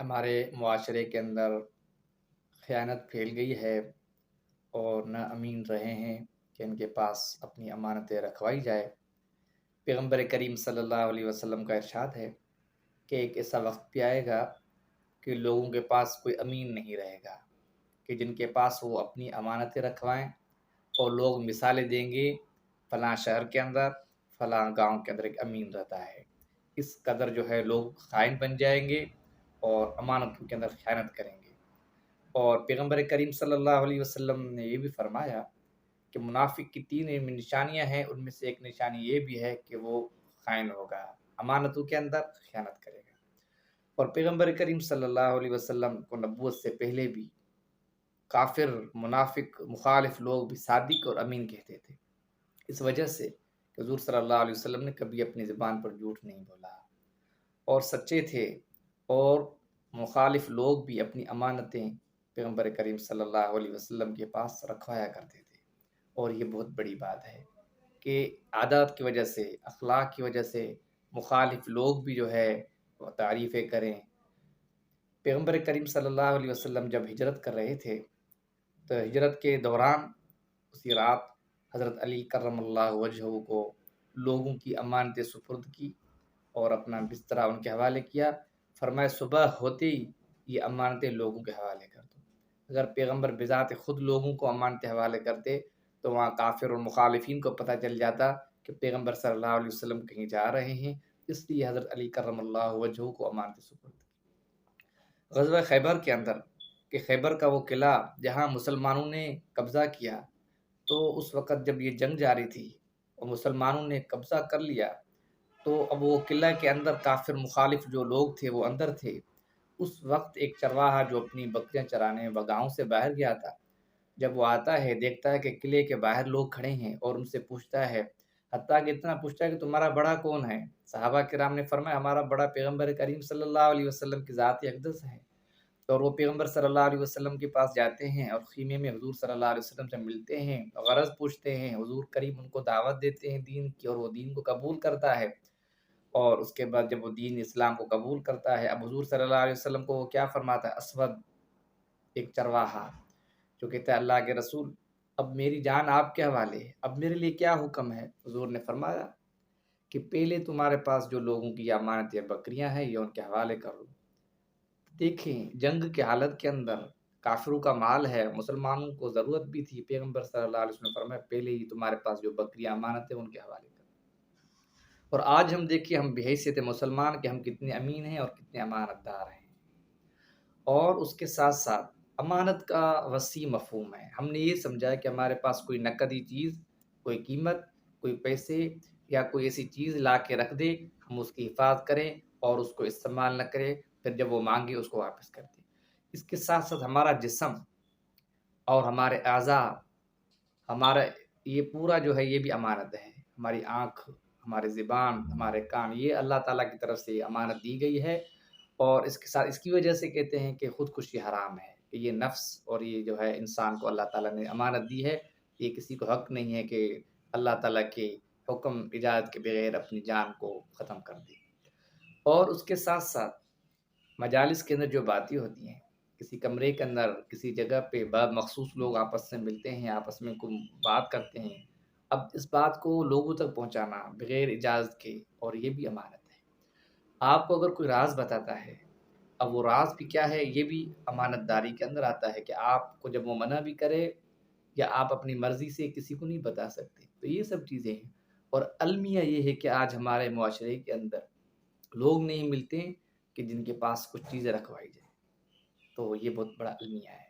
ہمارے معاشرے کے اندر خیانت پھیل گئی ہے اور نہ امین رہے ہیں کہ ان کے پاس اپنی امانتیں رکھوائی جائے۔ پیغمبر کریم صلی اللہ علیہ وسلم کا ارشاد ہے کہ ایک ایسا وقت بھی آئے گا کہ لوگوں کے پاس کوئی امین نہیں رہے گا، کہ جن کے پاس وہ اپنی امانتیں رکھوائیں اور لوگ مثالیں دیں گے، فلاں شہر کے اندر فلاں گاؤں کے اندر ایک امین رہتا ہے۔ اس قدر جو ہے لوگ خائن بن جائیں گے اور امانتوں کے اندر خیانت کریں گے۔ اور پیغمبر کریم صلی اللہ علیہ وسلم نے یہ بھی فرمایا کہ منافق کی تین نشانیاں ہیں، ان میں سے ایک نشانی یہ بھی ہے کہ وہ خائن ہوگا، امانتوں کے اندر خیانت کرے گا۔ اور پیغمبر کریم صلی اللہ علیہ وسلم کو نبوت سے پہلے بھی کافر، منافق، مخالف لوگ بھی صادق اور امین کہتے تھے، اس وجہ سے کہ حضور صلی اللہ علیہ وسلم نے کبھی اپنی زبان پر جھوٹ نہیں بولا اور سچے تھے۔ اور مخالف لوگ بھی اپنی امانتیں پیغمبر کریم صلی اللہ علیہ وسلم کے پاس رکھوایا کرتے تھے۔ اور یہ بہت بڑی بات ہے کہ عادات کی وجہ سے، اخلاق کی وجہ سے مخالف لوگ بھی جو ہے وہ تعریفیں کریں۔ پیغمبر کریم صلی اللہ علیہ وسلم جب ہجرت کر رہے تھے تو ہجرت کے دوران اسی رات حضرت علی کرم اللہ وجہہ کو لوگوں کی امانتیں سپرد کی اور اپنا بستر ان کے حوالے کیا۔ فرمایا صبح ہوتے ہی یہ امانتیں لوگوں کے حوالے کر دو۔ اگر پیغمبر بذات خود لوگوں کو امانتیں حوالے کرتے تو وہاں کافر اور مخالفین کو پتہ چل جاتا کہ پیغمبر صلی اللہ علیہ وسلم کہیں جا رہے ہیں، اس لیے حضرت علی کرم اللہ وجہہ کو امانتیں سپرد کی۔ غزوہ خیبر کے اندر، کہ خیبر کا وہ قلعہ جہاں مسلمانوں نے قبضہ کیا، تو اس وقت جب یہ جنگ جاری تھی اور مسلمانوں نے قبضہ کر لیا، تو اب وہ قلعہ کے اندر کافر مخالف جو لوگ تھے وہ اندر تھے۔ اس وقت ایک چرواہا جو اپنی بکریاں چرانے گاؤں سے باہر گیا تھا، جب وہ آتا ہے دیکھتا ہے کہ قلعے کے باہر لوگ کھڑے ہیں اور ان سے پوچھتا ہے، حتیٰ کہ اتنا پوچھتا ہے کہ تمہارا بڑا کون ہے؟ صحابہ کرام نے فرمایا ہمارا بڑا پیغمبر کریم صلی اللہ علیہ وسلم کی ذات اقدس ہے۔ اور وہ پیغمبر صلی اللہ علیہ وسلم کے پاس جاتے ہیں اور خیمے میں حضور صلی اللہ علیہ وسلم سے ملتے ہیں، غرض پوچھتے ہیں، حضور کریم ان کو دعوت دیتے ہیں دین کی، اور وہ دین کو قبول کرتا ہے۔ اور اس کے بعد جب وہ دین اسلام کو قبول کرتا ہے، اب حضور صلی اللہ علیہ وسلم کو وہ کیا فرماتا ہے؟ اسود، ایک چرواہا جو کہتا ہے اللہ کے رسول اب میری جان آپ کے حوالے ہے، اب میرے لیے کیا حکم ہے؟ حضور نے فرمایا کہ پہلے تمہارے پاس جو لوگوں کی امانت یا بکریاں ہیں یہ ان کے حوالے کرو۔ دیکھیں جنگ کی حالت کے اندر کافروں کا مال ہے، مسلمانوں کو ضرورت بھی تھی، پیغمبر صلی اللہ علیہ وسلم نے فرمایا پہلے ہی تمہارے پاس جو بکریاں امانت ہیں ان کے حوالے کرو۔ اور آج ہم دیکھیے ہم بحیثیت مسلمان کہ ہم کتنے امین ہیں اور کتنے امانت دار ہیں۔ اور اس کے ساتھ ساتھ امانت کا وسیع مفہوم ہے۔ ہم نے یہ سمجھا کہ ہمارے پاس کوئی نقدی چیز، کوئی قیمت، کوئی پیسے یا کوئی ایسی چیز لا کے رکھ دے، ہم اس کی حفاظت کریں اور اس کو استعمال نہ کریں، پھر جب وہ مانگے اس کو واپس کر دیں۔ اس کے ساتھ ساتھ ہمارا جسم اور ہمارے اعضاء، ہمارا یہ پورا جو ہے یہ بھی امانت ہے۔ ہماری آنکھ، ہماری زبان، ہمارے کان، یہ اللہ تعالیٰ کی طرف سے امانت دی گئی ہے۔ اور اس کے ساتھ اس کی وجہ سے کہتے ہیں کہ خودکشی حرام ہے، کہ یہ نفس اور یہ جو ہے انسان کو اللہ تعالیٰ نے امانت دی ہے، یہ کسی کو حق نہیں ہے کہ اللہ تعالیٰ کے حکم اجازت کے بغیر اپنی جان کو ختم کر دے۔ اور اس کے ساتھ ساتھ مجالس کے اندر جو باتیں ہوتی ہیں، کسی کمرے کے اندر کسی جگہ پہ بعض مخصوص لوگ آپس میں ملتے ہیں، آپس میں کوئی بات کرتے ہیں، اب اس بات کو لوگوں تک پہنچانا بغیر اجازت کے، اور یہ بھی امانت ہے۔ آپ کو اگر کوئی راز بتاتا ہے، اب وہ راز بھی کیا ہے، یہ بھی امانت داری کے اندر آتا ہے کہ آپ کو جب وہ منع بھی کرے یا آپ اپنی مرضی سے کسی کو نہیں بتا سکتے، تو یہ سب چیزیں ہیں۔ اور المیہ یہ ہے کہ آج ہمارے معاشرے کے اندر لوگ نہیں ملتے کہ جن کے پاس کچھ چیزیں رکھوائی جائیں، تو یہ بہت بڑا المیہ ہے۔